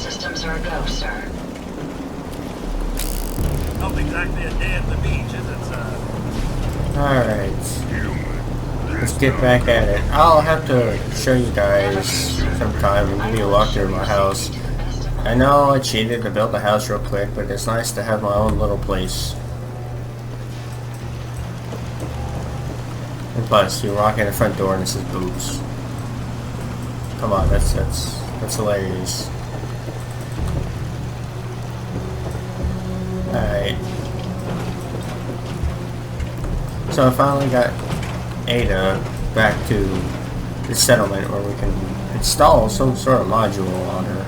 systems are a go, sir. Not exactly a day at the beach, is it, sir? Alright. Let's get back at it. I'll have to show you guys sometime and give you a walkthrough of my house. I know I cheated to build a house real quick, but it's nice to have my own little place. And plus, you walk in the front door and it says boobs. Come on, that's hilarious. Alright. So I finally got Ada back to the settlement where we can install some sort of module on her.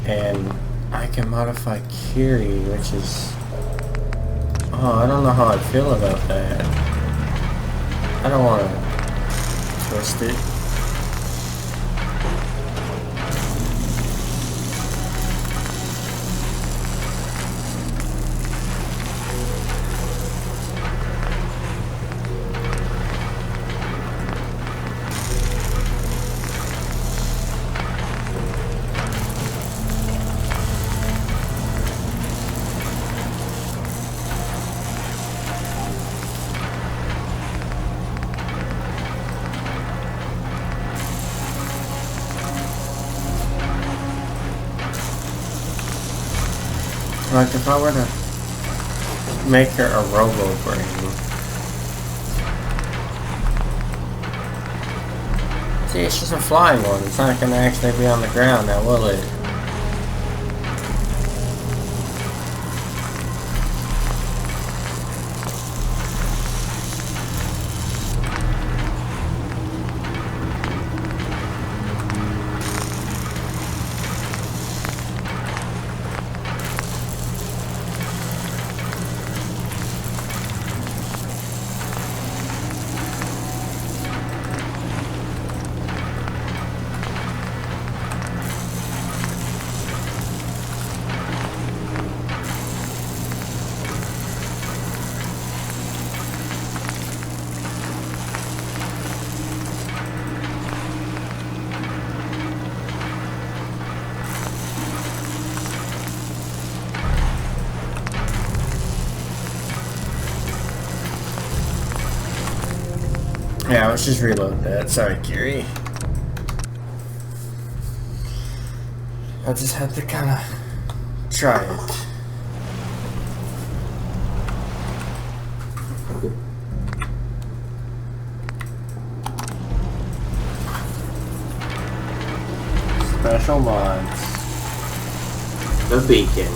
And I can modify Kiri, which is... Oh, I don't know how I feel about that. I don't want to twist it. Like if I were to make her a robo brain. See, it's just a flying one. It's not gonna actually be on the ground now, will it? Yeah, let's just reload that. Sorry, Kiri. I just had to kind of try it. Special mods. The beacon.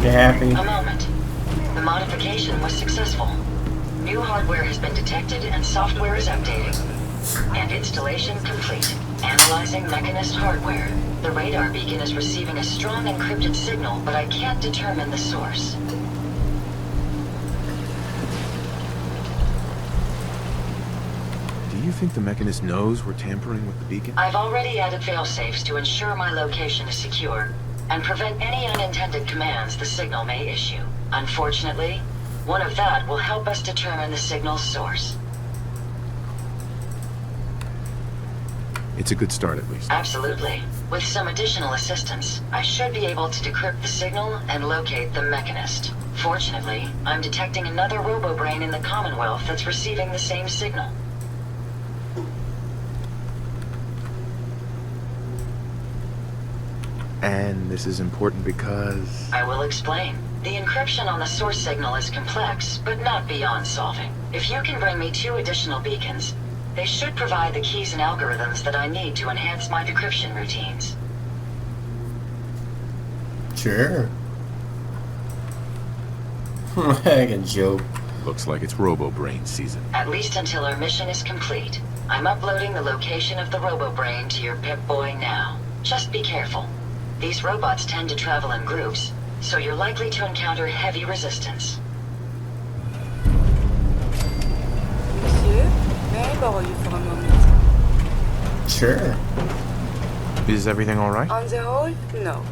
You happy? A moment. The modification was successful. New hardware has been detected and software is updating. And installation complete. Analyzing Mechanist hardware. The radar beacon is receiving a strong encrypted signal, but I can't determine the source. Do you think the Mechanist knows we're tampering with the beacon? I've already added failsafes to ensure my location is secure and prevent any unintended commands the signal may issue. Unfortunately, one of that will help us determine the signal's source. It's a good start, at least. Absolutely. With some additional assistance, I should be able to decrypt the signal and locate the Mechanist. Fortunately, I'm detecting another robo-brain in the Commonwealth that's receiving the same signal. And this is important because... I will explain. The encryption on the source signal is complex, but not beyond solving. If you can bring me 2 additional beacons, they should provide the keys and algorithms that I need to enhance my decryption routines. Sure. Like a joke. Looks like it's Robo-Brain season. At least until our mission is complete. I'm uploading the location of the Robo-Brain to your Pip-Boy now. Just be careful. These robots tend to travel in groups, so you're likely to encounter heavy resistance. Monsieur, may I borrow you for a moment? Sure. Is everything all right? On the whole, no,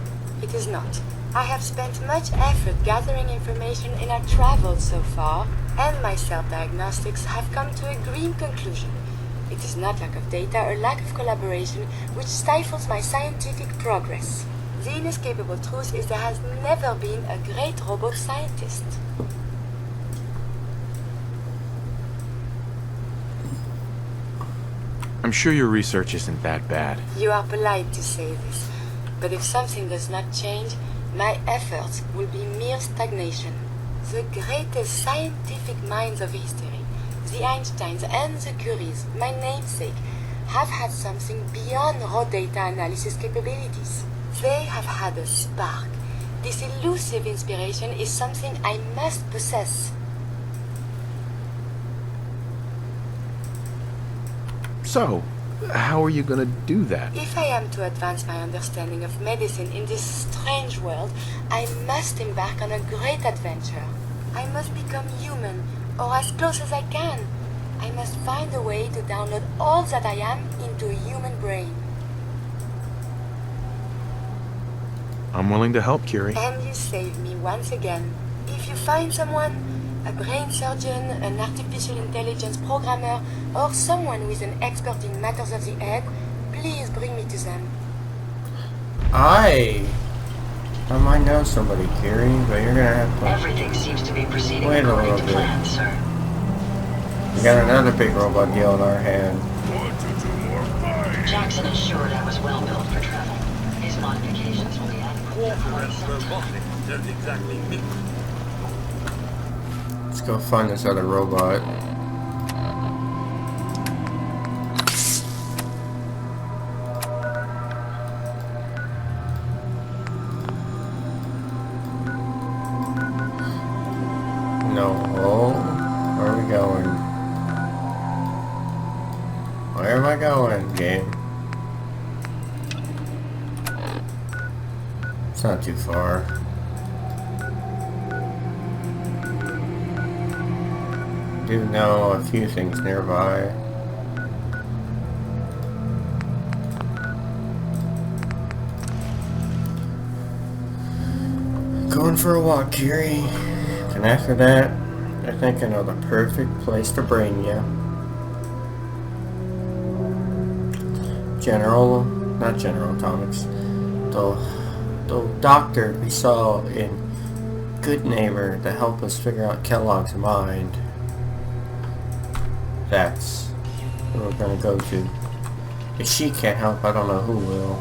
it is not. I have spent much effort gathering information in our travels so far, and my self-diagnostics have come to a grim conclusion. It is not lack of data or lack of collaboration which stifles my scientific progress. The inescapable truth is there has never been a great robot scientist. I'm sure your research isn't that bad. You are polite to say this, but if something does not change, my efforts will be mere stagnation. The greatest scientific minds of history, the Einsteins and the Curies, my namesake, have had something beyond raw data analysis capabilities. They have had a spark. This elusive inspiration is something I must possess. So, how are you gonna do that? If I am to advance my understanding of medicine in this strange world, I must embark on a great adventure. I must become human, or as close as I can. I must find a way to download all that I am into a human brain. I'm willing to help, Curie. And you save me once again. If you find someone, a brain surgeon, an artificial intelligence programmer, or someone who is an expert in matters of the head, please bring me to them. I might know somebody, Curie, but you're gonna have to... Everything seems to be proceeding Wait a according little to bit. plan, sir. We got another big robot deal in our hand. Jackson assured I was well built for travel. His modifications will be adequate Water for quite and some time. robotics don't exactly mix. Let's go find this other robot. No. Where are we going? Where am I going, game? It's not too far. Do know a few things nearby. Going for a walk, Curie. And after that, I think I know the perfect place to bring you. Not General Atomics. The doctor we saw in Good Neighbor to help us figure out Kellogg's mind. That's who we're gonna go to. If she can't help, I don't know who will.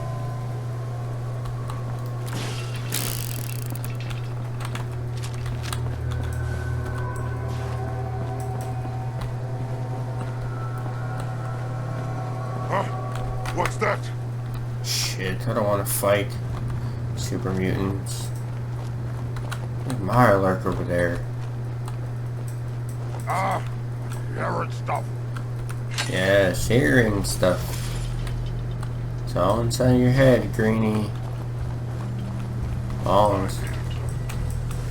What's that? Shit, I don't want to fight super mutants. There's Mirelurk over there. Ah, errant stuff. Yes, hearing stuff. It's all inside your head, Greenie. Bones.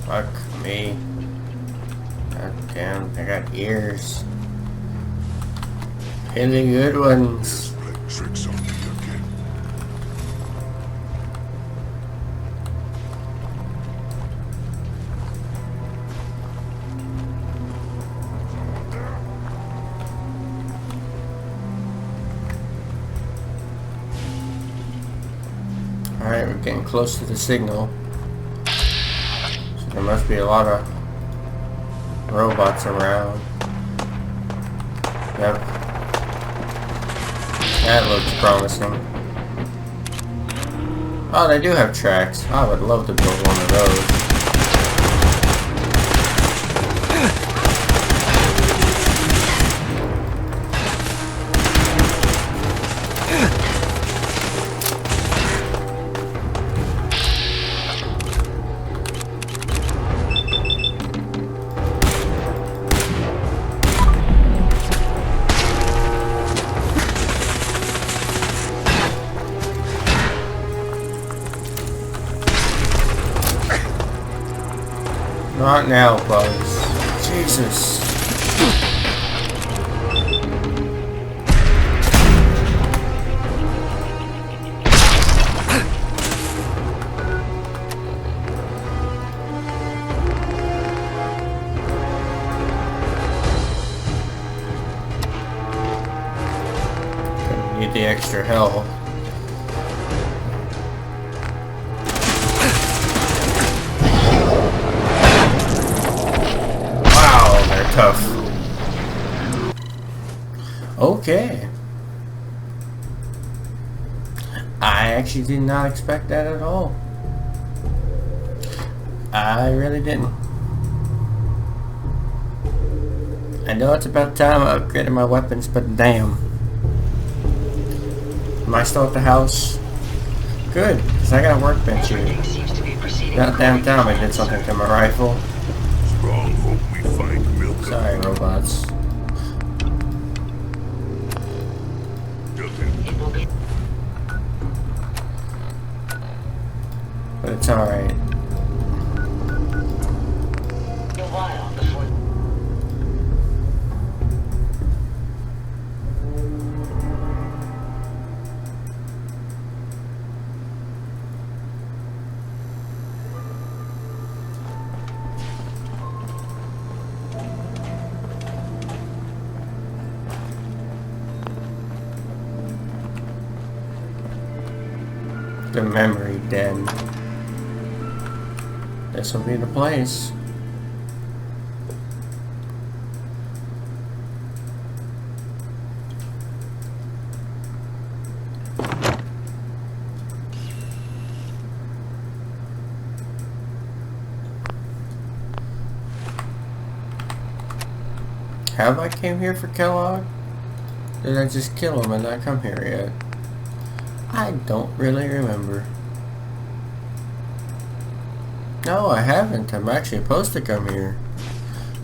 Fuck me. God damn, I got ears. Really good ones. Playing tricks on me again. Alright, we're getting close to the signal. So there must be a lot of robots around. Yep. That looks promising. Oh, they do have tracks. I would love to build one of those. Not now, bugs. Jesus. Need the extra hell. Wow, they're tough. Okay. I actually did not expect that at all. I really didn't. I know it's about time I upgraded my weapons, but damn. Am I still at the house? Good, because I got a workbench here. Everything seems to be proceeding. That damn time I did something to my rifle. Strong hope we find milk. Sorry, robots. It will be But it's alright. a while before. The memory den. This will be the place. Have I came here for Kellogg? Did I just kill him and not come here yet? I don't really remember. No, I haven't. I'm actually supposed to come here.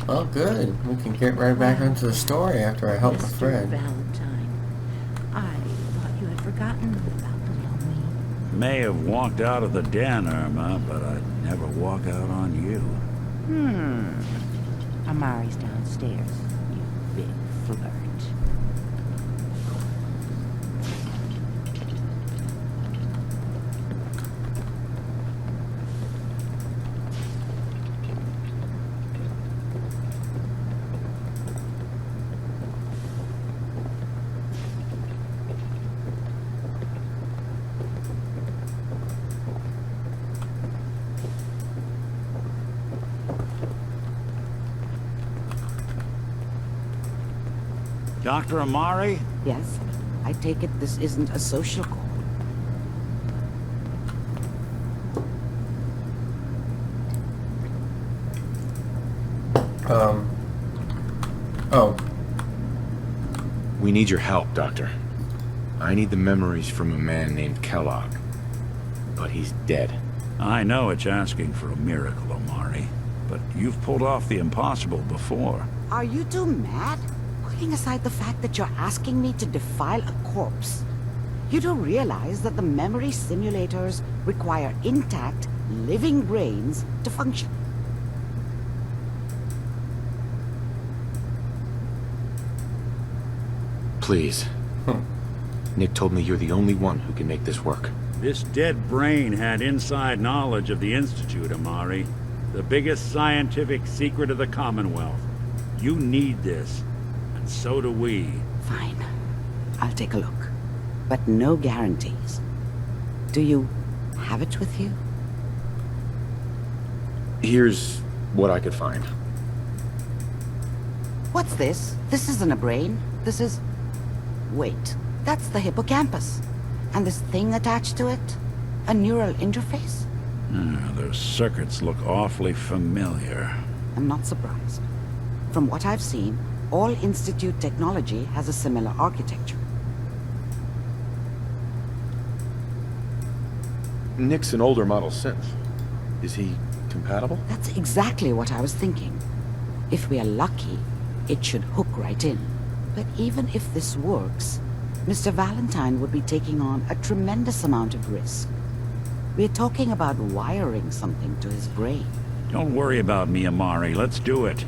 Well, good. We can get right back into the story after I help a Mr. friend. Valentine, I thought you had forgotten about me. May have walked out of the den, Irma, but I'd never walk out on you. Amari's downstairs, you big flirt. Dr. Amari? Yes, I take it this isn't a social call. Oh. We need your help, Doctor. I need the memories from a man named Kellogg. But he's dead. I know it's asking for a miracle, Amari, but you've pulled off the impossible before. Are you two mad? Putting aside the fact that you're asking me to defile a corpse, you do realize that the memory simulators require intact, living brains to function. Please. Nick told me you're the only one who can make this work. This dead brain had inside knowledge of the Institute, Amari. The biggest scientific secret of the Commonwealth. You need this, and so do we. Fine. I'll take a look. But no guarantees. Do you have it with you? Here's what I could find. What's this? This isn't a brain. This is... Wait. That's the hippocampus. And this thing attached to it? A neural interface? Those circuits look awfully familiar. I'm not surprised. From what I've seen, all Institute technology has a similar architecture. Nick's an older model synth. Is he compatible? That's exactly what I was thinking. If we are lucky, it should hook right in. But even if this works, Mr. Valentine would be taking on a tremendous amount of risk. We're talking about wiring something to his brain. Don't worry about me, Amari. Let's do it.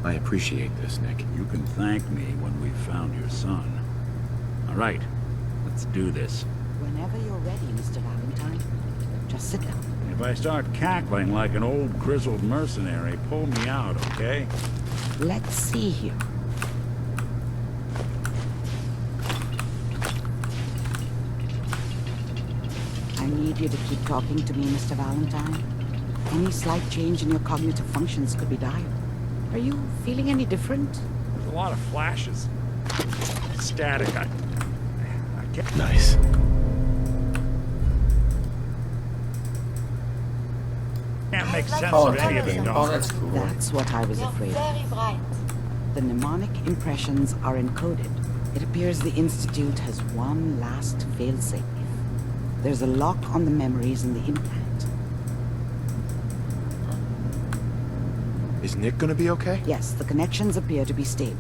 I appreciate this, Nick. You can thank me when we've found your son. All right, let's do this. Whenever you're ready, Mr. Valentine. Just sit down. If I start cackling like an old grizzled mercenary, pull me out, okay? Let's see here. I need you to keep talking to me, Mr. Valentine. Any slight change in your cognitive functions could be dire. Are you feeling any different? There's a lot of flashes. Static. I can't... Nice. Can't make sense Oh, of any of it, oh, dog. that's cool. That's what I was You're afraid of. very bright. The mnemonic impressions are encoded. It appears the Institute has one last failsafe. There's a lock on the memories in the implant. Is Nick gonna be okay? Yes, the connections appear to be stable.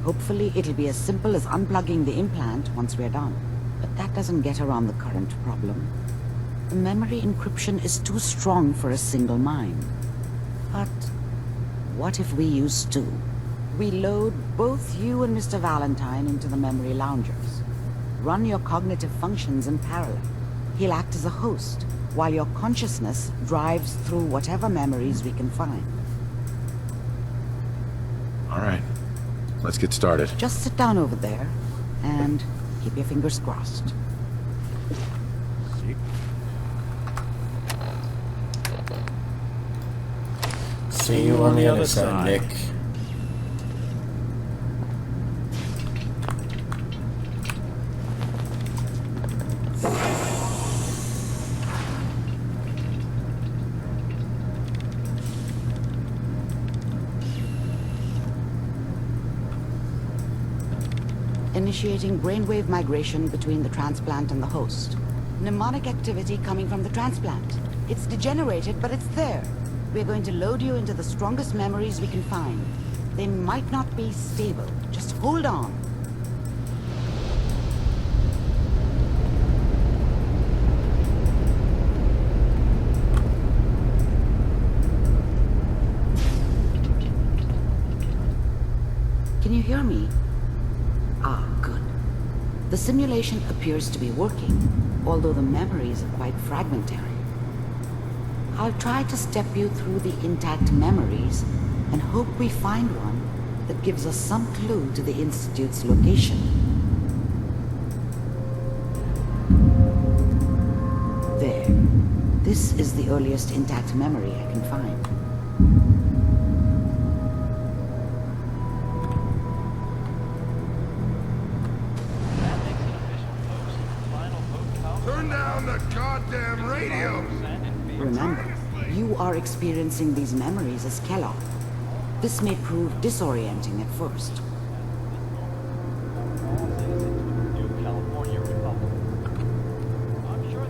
Hopefully, it'll be as simple as unplugging the implant once we're done. But that doesn't get around the current problem. The memory encryption is too strong for a single mind. But what if we use two? We load both you and Mr. Valentine into the memory loungers. Run your cognitive functions in parallel. He'll act as a host, while your consciousness drives through whatever memories we can find. All right. Let's get started. Just sit down over there, and keep your fingers crossed. See you on the other side, Nick. Initiating brainwave migration between the transplant and the host. Mnemonic activity coming from the transplant. It's degenerated, but it's there. We're going to load you into the strongest memories we can find. They might not be stable. Just hold on. Can you hear me? Ah, good. The simulation appears to be working, although the memories are quite fragmentary. I'll try to step you through the intact memories and hope we find one that gives us some clue to the Institute's location. There. This is the earliest intact memory I can find. Turn down the goddamn radio! Remember, you are experiencing these memories as Kellogg. This may prove disorienting at first.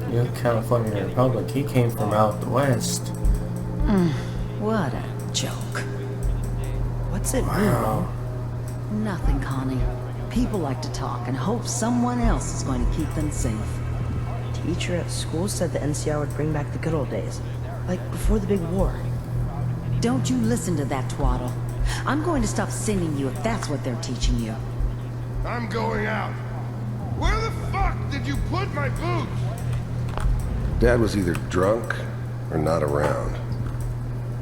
New California Republic, he came from out the west. What a joke. What's it Wow. really? Nothing, Connie. People like to talk and hope someone else is going to keep them safe. Teacher at school said the NCR would bring back the good old days, like before the big war. Don't you listen to that twaddle. I'm going to stop sending you if that's what they're teaching you. I'm going out. Where the fuck did you put my boots? Dad was either drunk or not around.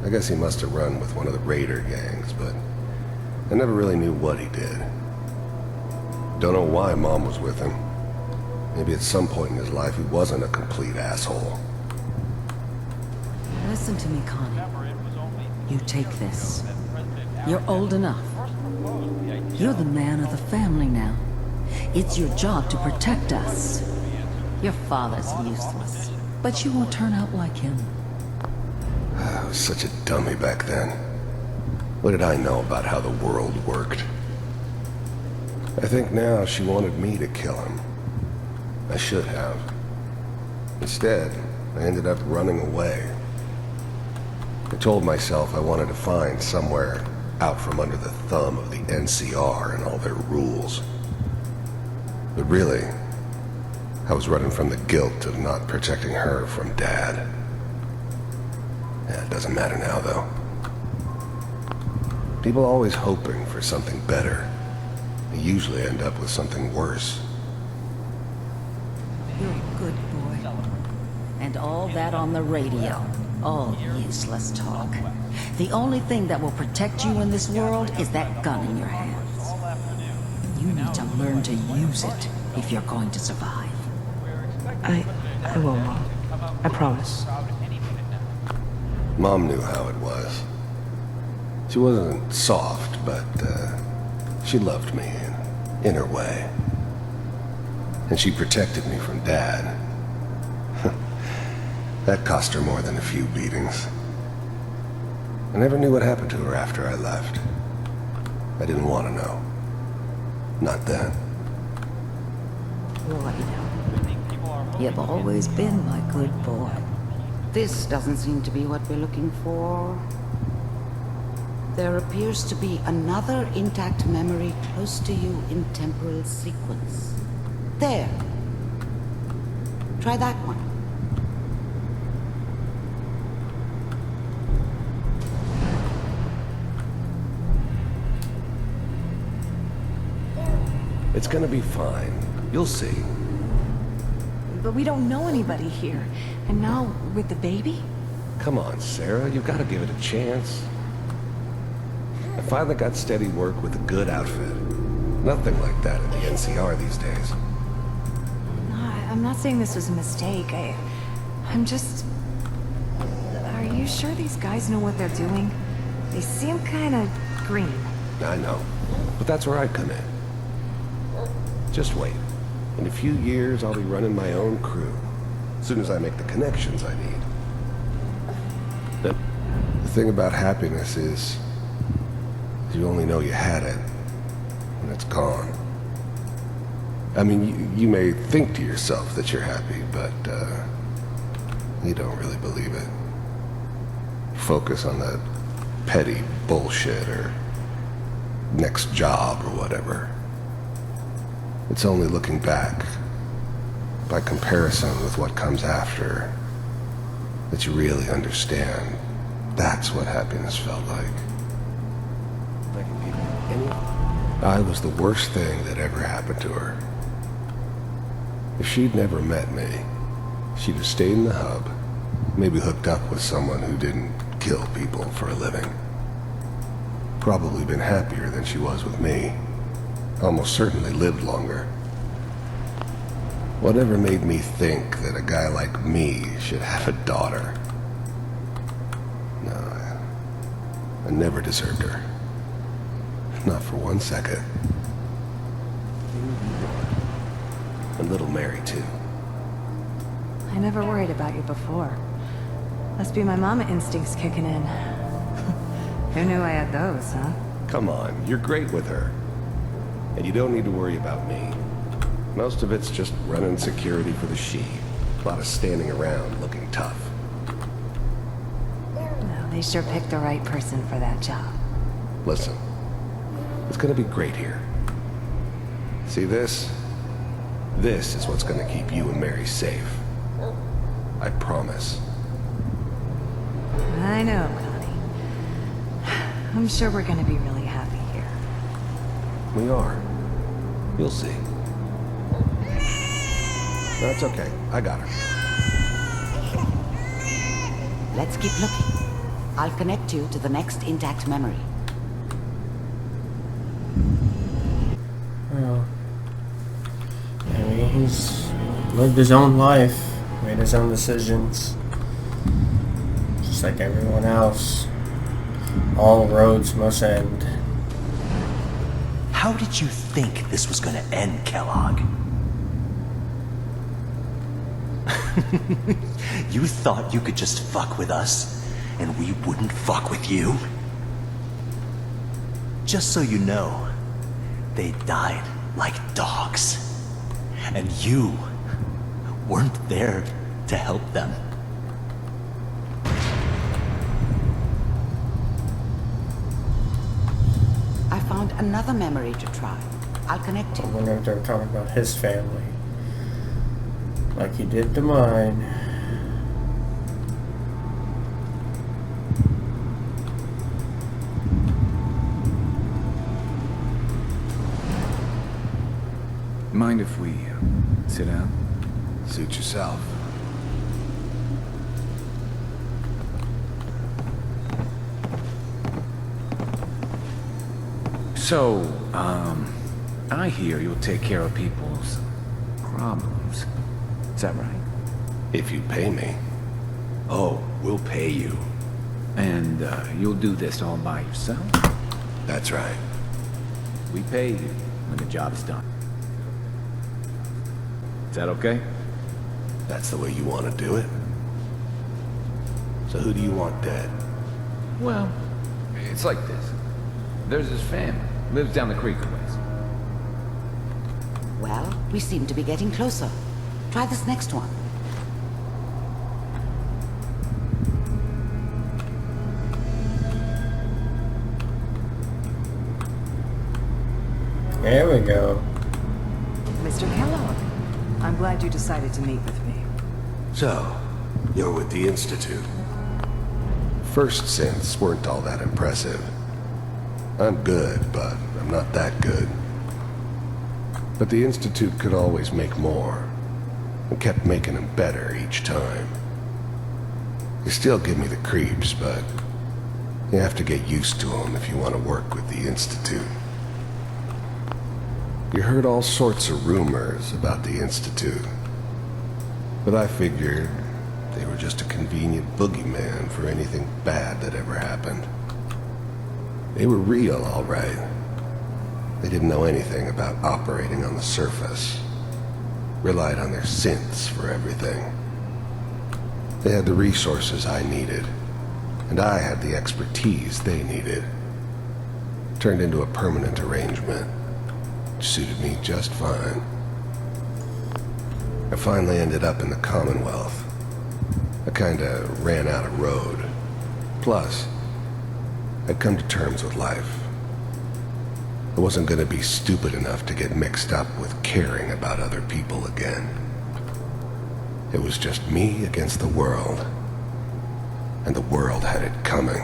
I guess he must have run with one of the raider gangs, but I never really knew what he did. Don't know why Mom was with him. Maybe at some point in his life he wasn't a complete asshole. Listen to me, Connie. You take this. You're old enough. You're the man of the family now. It's your job to protect us. Your father's useless, but you won't turn out like him. I was such a dummy back then. What did I know about how the world worked? I think now she wanted me to kill him. I should have. Instead, I ended up running away. I told myself I wanted to find somewhere out from under the thumb of the NCR and all their rules. But really, I was running from the guilt of not protecting her from Dad. Yeah, it doesn't matter now, though. People are always hoping for something better. They usually end up with something worse. You're a good boy. And all that on the radio. All useless talk. The only thing that will protect you in this world is that gun in your hands. You need to learn to use it if you're going to survive. I will, Mom. I promise. Mom knew how it was. She wasn't soft, but she loved me in her way. And she protected me from Dad. That cost her more than a few beatings. I never knew what happened to her after I left. I didn't want to know. Not then. We'll let you know. You've always been my good boy. This doesn't seem to be what we're looking for. There appears to be another intact memory close to you in temporal sequence. There. Try that one. It's gonna be fine. You'll see. But we don't know anybody here. And now, with the baby? Come on, Sarah. You've got to give it a chance. I finally got steady work with a good outfit. Nothing like that at the NCR these days. No, I'm not saying this was a mistake. I'm just... Are you sure these guys know what they're doing? They seem kind of green. I know. But that's where I come in. Just wait. In a few years, I'll be running my own crew. As soon as I make the connections I need. The thing about happiness is... you only know you had it when it's gone. I mean, you may think to yourself that you're happy, but you don't really believe it. Focus on that petty bullshit or next job or whatever. It's only looking back, by comparison with what comes after, that you really understand. That's what happiness felt like. I was the worst thing that ever happened to her. If she'd never met me, she'd have stayed in the hub, maybe hooked up with someone who didn't kill people for a living. Probably been happier than she was with me. Almost certainly lived longer. Whatever made me think that a guy like me should have a daughter? No, I never deserved her. Not for 1 second. And little Mary, too. I never worried about you before. Must be my mama instincts kicking in. Who knew I had those, huh? Come on, you're great with her. And you don't need to worry about me. Most of it's just running security for the she. A lot of standing around looking tough. No, they sure picked the right person for that job. Listen, it's gonna be great here. See this? This is what's gonna keep you and Mary safe. I promise. I know, Connie. I'm sure we're gonna be really happy here. We are. You'll see. That's okay. I got her. Let's keep looking. I'll connect you to the next intact memory. Well, I mean, he's lived his own life, made his own decisions, just like everyone else. All roads must end. How did you think this was gonna end, Kellogg? You thought you could just fuck with us, and we wouldn't fuck with you? Just so you know, they died like dogs. And you weren't there to help them. I found another memory to try. I'll connect you. I wonder if they're talking about his family. Like he did to mine. Mind if we sit down? Suit yourself. So, I hear you'll take care of people's problems. Is that right? If you pay me. Oh, we'll pay you. And, you'll do this all by yourself? That's right. We pay you when the job is done. Is that okay? That's the way you want to do it? So who do you want dead? Well, it's like this. There's his family. Lives down the creek a ways. Well, we seem to be getting closer. Try this next one. There we go. Mr. Kellogg, I'm glad you decided to meet with me. So, you're with the Institute. First synths weren't all that impressive. I'm good, but I'm not that good. But the Institute could always make more, and kept making them better each time. They still give me the creeps, but you have to get used to them if you want to work with the Institute. You heard all sorts of rumors about the Institute, but I figured they were just a convenient boogeyman for anything bad that ever happened. They were real, all right. They didn't know anything about operating on the surface. Relied on their synths for everything. They had the resources I needed, and I had the expertise they needed. Turned into a permanent arrangement, which suited me just fine. I finally ended up in the Commonwealth. I kinda ran out of road. Plus, I'd come to terms with life. I wasn't gonna be stupid enough to get mixed up with caring about other people again. It was just me against the world, and the world had it coming.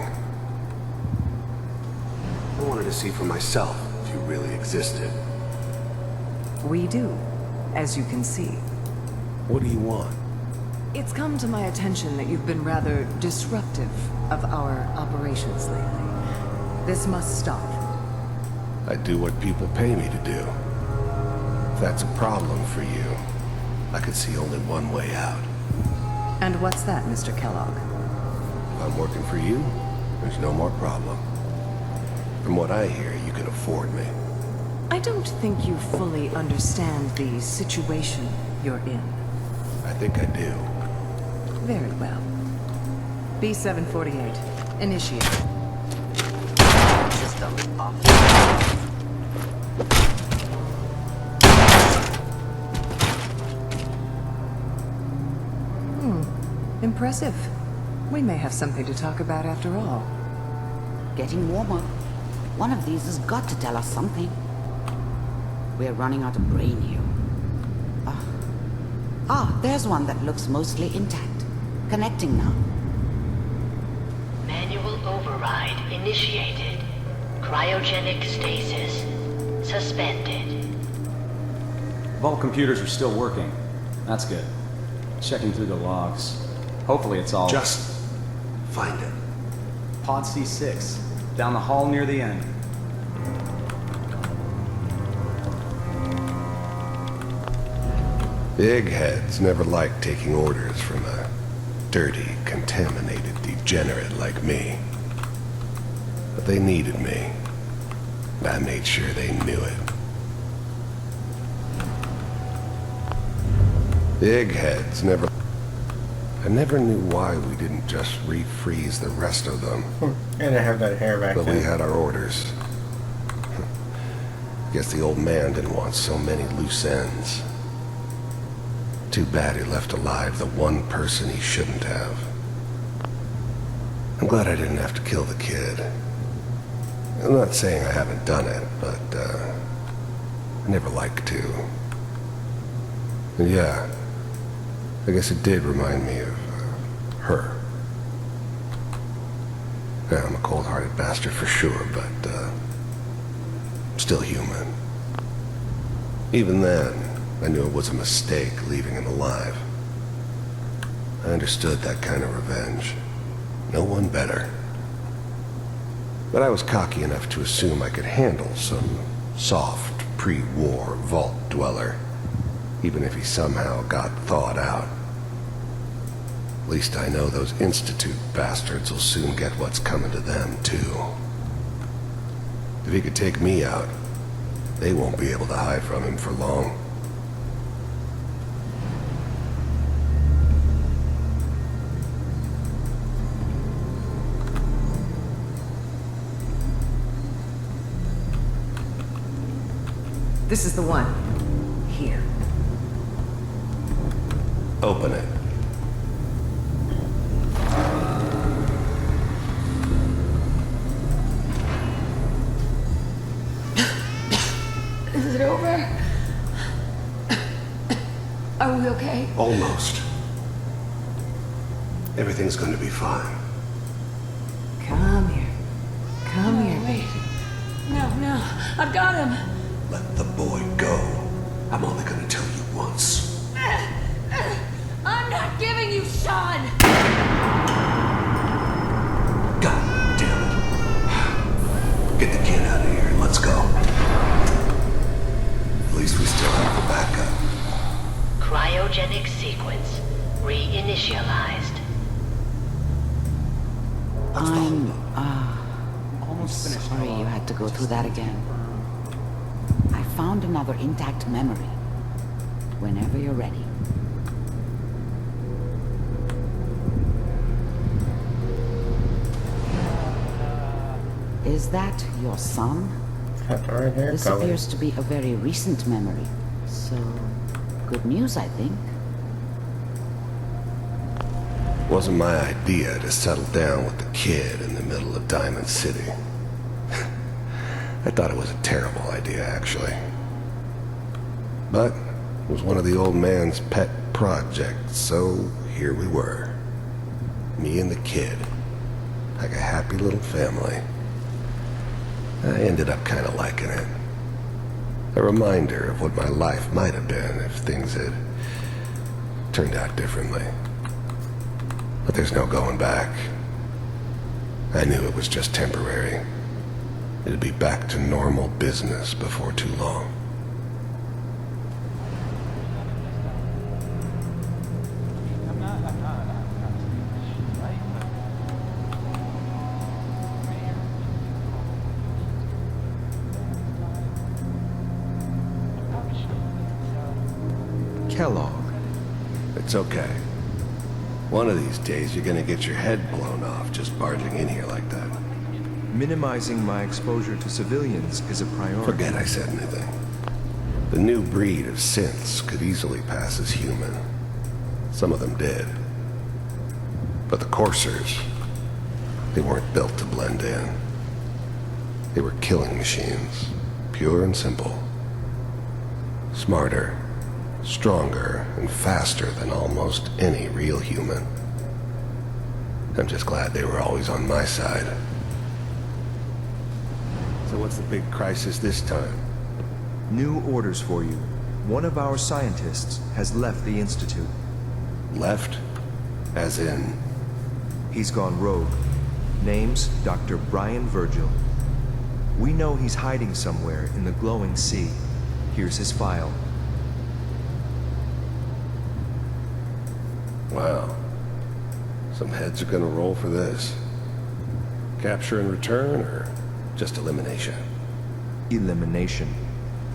I wanted to see for myself if you really existed. We do, as you can see. What do you want? It's come to my attention that you've been rather disruptive of our operations lately. This must stop. I do what people pay me to do. If that's a problem for you, I could see only one way out. And what's that, Mr. Kellogg? If I'm working for you, there's no more problem. From what I hear, you can afford me. I don't think you fully understand the situation you're in. I think I do. Very well. B-748, initiate. System off. Impressive. We may have something to talk about after all. Getting warmer. One of these has got to tell us something. We're running out of brain here. There's one that looks mostly intact. Connecting now. Manual override initiated. Cryogenic stasis suspended. Vault computers are still working. That's good. Checking through the logs. Hopefully it's all... Just find it. Pod C6. Down the hall near the end. The eggheads never liked taking orders from a dirty, contaminated degenerate like me. But they needed me, and I made sure they knew it. The eggheads never... I never knew why we didn't just refreeze the rest of them. And I have that hair back But then. we had our orders. Guess the old man didn't want so many loose ends. Too bad he left alive the one person he shouldn't have. I'm glad I didn't have to kill the kid. I'm not saying I haven't done it, but, I never liked to. And yeah, I guess it did remind me of her. Yeah, I'm a cold-hearted bastard for sure, but I'm still human. Even then, I knew it was a mistake leaving him alive. I understood that kind of revenge. No one better. But I was cocky enough to assume I could handle some soft, pre-war vault dweller, even if he somehow got thawed out. At least I know those Institute bastards will soon get what's coming to them, too. If he could take me out, they won't be able to hide from him for long. This is the one. Here. Open it. Is it over? Are we okay? Almost. Everything's going to be fine. Come here. Come here, baby. No. I've got him. Let the boy go. I'm only going to tell you once. I'm not giving you Sean! God damn it. Get the kid out of here and let's go. At least we still have the backup. Cryogenic sequence reinitialized. I'm, sorry you had to go through that again. I found another intact memory. Whenever you're ready. Is that your son? Right here, This Kelly. appears to be a very recent memory. So, good news, I think. Wasn't my idea to settle down with the kid in the middle of Diamond City. I thought it was a terrible idea, actually. But it was one of the old man's pet projects, so here we were. Me and the kid. Like a happy little family. I ended up kind of liking it. A reminder of what my life might have been if things had turned out differently. But there's no going back. I knew it was just temporary. It'd be back to normal business before too long. Kellogg. It's okay. One of these days you're gonna get your head blown off just barging in here like that. Minimizing my exposure to civilians is a priority. Forget I said anything. The new breed of synths could easily pass as human. Some of them did. But the coursers, they weren't built to blend in. They were killing machines, pure and simple. Smarter, stronger, and faster than almost any real human. I'm just glad they were always on my side. So what's the big crisis this time? New orders for you. One of our scientists has left the Institute. Left? As in? He's gone rogue. Name's Dr. Brian Virgil. We know he's hiding somewhere in the glowing sea. Here's his file. Wow. Some heads are gonna roll for this. Capture and return, or just elimination? Elimination.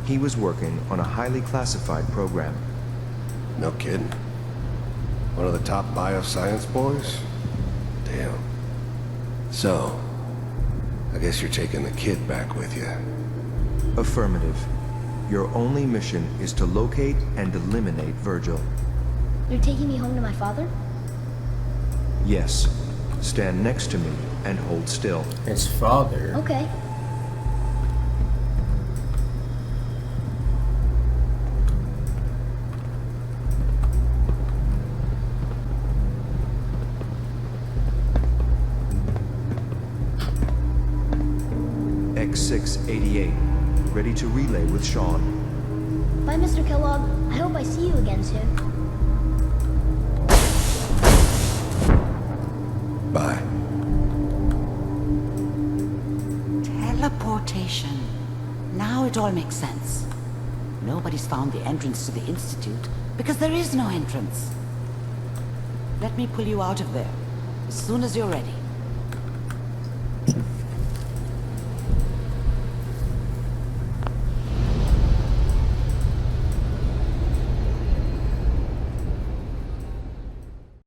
He was working on a highly classified program. No kidding. One of the top bioscience boys? Damn. So, I guess you're taking the kid back with you. Affirmative. Your only mission is to locate and eliminate Virgil. You're taking me home to my father? Yes. Stand next to me and hold still. His father? Okay. 3688. Ready to relay with Sean. Bye, Mr. Kellogg. I hope I see you again soon. Bye. Teleportation. Now it all makes sense. Nobody's found the entrance to the Institute because there is no entrance. Let me pull you out of there as soon as you're ready.